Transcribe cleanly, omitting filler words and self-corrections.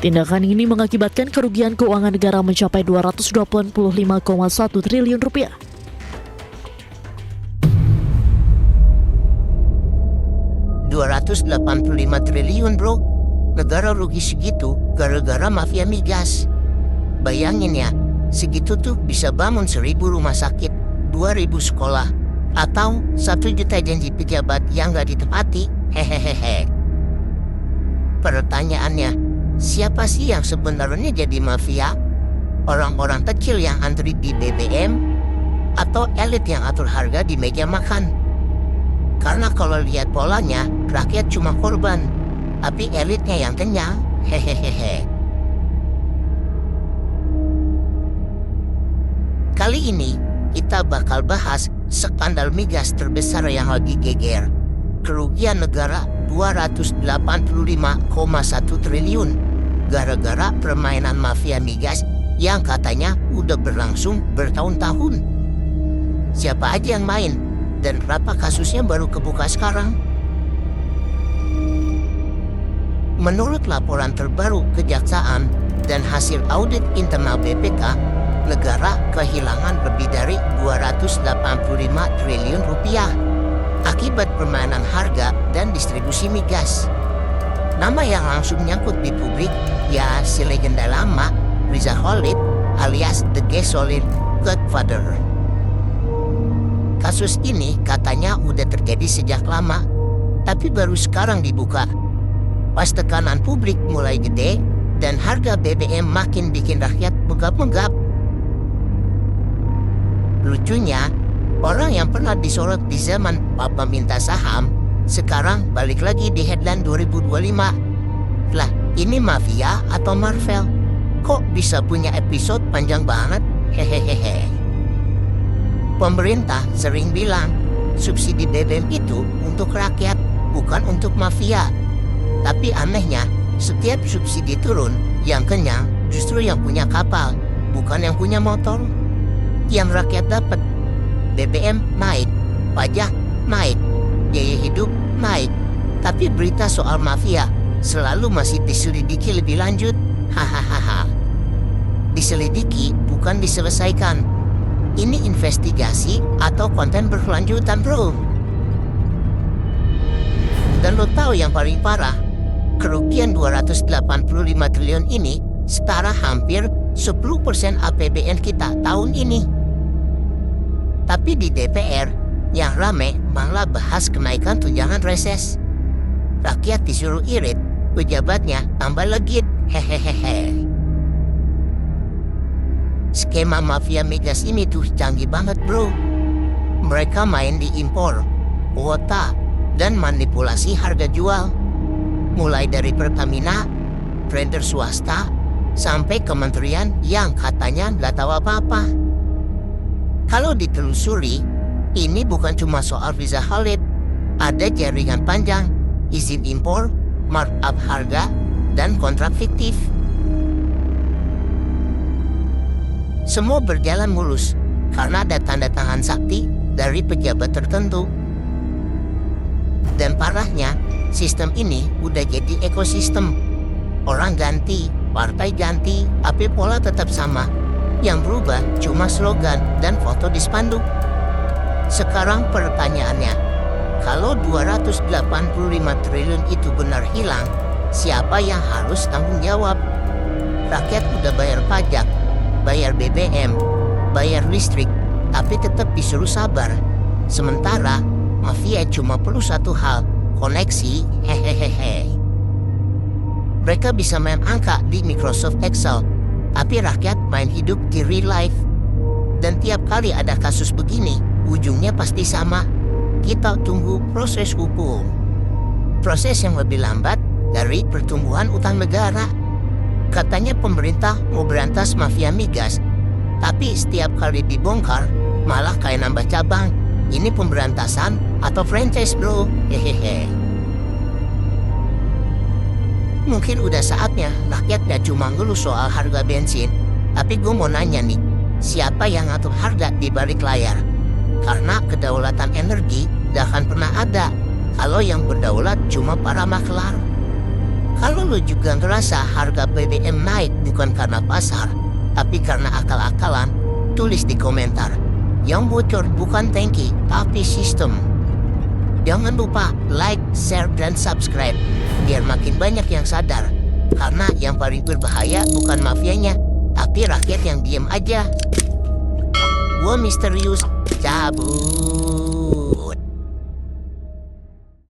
Tindakan ini mengakibatkan kerugian keuangan negara mencapai Rp285,1 triliun. Rp285 triliun, bro. Negara rugi segitu gara-gara mafia migas. Bayangin ya, segitu tuh bisa bangun 1.000 rumah sakit, 2.000 sekolah, atau 1 juta janji pejabat yang gak ditepati. Hehehehe. Pertanyaannya, siapa sih yang sebenarnya jadi mafia? Orang-orang kecil yang antri di BBM? Atau elit yang atur harga di meja makan? Karena kalau lihat polanya, rakyat cuma korban, tapi elitnya yang kenyang. Hehehehe. Kali ini, kita bakal bahas skandal migas terbesar yang lagi geger. Kerugian negara Rp285,1 triliun gara-gara permainan mafia migas yang katanya udah berlangsung bertahun-tahun. Siapa aja yang main dan berapa kasusnya baru kebuka sekarang? Menurut laporan terbaru Kejaksaan dan hasil audit internal BPK, negara kehilangan lebih dari Rp285 triliun akibat permainan harga dan distribusi migas. Nama yang langsung nyangkut di publik ya si legenda lama Riza Khalid alias The Gasoline Godfather. Kasus ini katanya udah terjadi sejak lama, tapi baru sekarang dibuka. Pas tekanan publik mulai gede dan harga BBM makin bikin rakyat menggap-menggap. Lucunya, orang yang pernah disorot di zaman Papa minta saham, sekarang balik lagi di headline 2025. Lah, ini mafia atau Marvel? Kok bisa punya episode panjang banget? Hehehehe. Pemerintah sering bilang, subsidi BBM itu untuk rakyat, bukan untuk mafia. Tapi anehnya, setiap subsidi turun, yang kenyang justru yang punya kapal, bukan yang punya motor. Yang rakyat dapat BBM naik, pajak naik, biaya hidup naik. Tapi berita soal mafia selalu masih diselidiki lebih lanjut. Hahaha. Diselidiki bukan diselesaikan. Ini investigasi atau konten berkelanjutan, bro. Dan lo tahu yang paling parah? Kerugian Rp285 triliun ini setara hampir 10% APBN kita tahun ini. Tapi di DPR, yang rame malah bahas kenaikan tunjangan reses. Rakyat disuruh irit, pejabatnya tambah legit. Hehehehe. Skema mafia migas ini tuh canggih banget, bro. Mereka main di impor, kuota, dan manipulasi harga jual. Mulai dari Pertamina, trader swasta, sampai kementerian yang katanya nggak tahu apa-apa. Kalau ditelusuri, ini bukan cuma soal Riza Khalid. Ada jaringan panjang, izin impor, markup harga, dan kontrak fiktif. Semua berjalan mulus karena ada tanda tangan sakti dari pejabat tertentu. Dan parahnya, sistem ini udah jadi ekosistem. Orang ganti, partai ganti, tapi pola tetap sama. Yang berubah cuma slogan dan foto di spanduk. Sekarang pertanyaannya, kalau Rp285 triliun itu benar hilang, siapa yang harus tanggung jawab? Rakyat udah bayar pajak, bayar BBM, bayar listrik, tapi tetap disuruh sabar. Sementara mafia cuma perlu satu hal, koneksi. Hehehehe. Mereka bisa main angka di Microsoft Excel, tapi rakyat main hidup di real life. Dan tiap kali ada kasus begini, ujungnya pasti sama. Kita tunggu proses hukum. Proses yang lebih lambat dari pertumbuhan utang negara. Katanya pemerintah mau berantas mafia migas, tapi setiap kali dibongkar, malah kayak nambah cabang. Ini pemberantasan atau franchise, bro? Hehehe. Mungkin udah saatnya rakyat gak cuma ngeluh soal harga bensin, tapi gue mau nanya nih, siapa yang ngatur harga di balik layar? Karena kedaulatan energi gak akan pernah ada kalau yang berdaulat cuma para maklar. Kalau lo juga ngerasa harga BBM naik bukan karena pasar, tapi karena akal-akalan, tulis di komentar. Yang bocor bukan tangki, tapi sistem. Jangan lupa like, share, dan subscribe, biar makin banyak yang sadar. Karena yang paling berbahaya bukan mafianya, tapi rakyat yang diem aja. Gua misterius, cabut.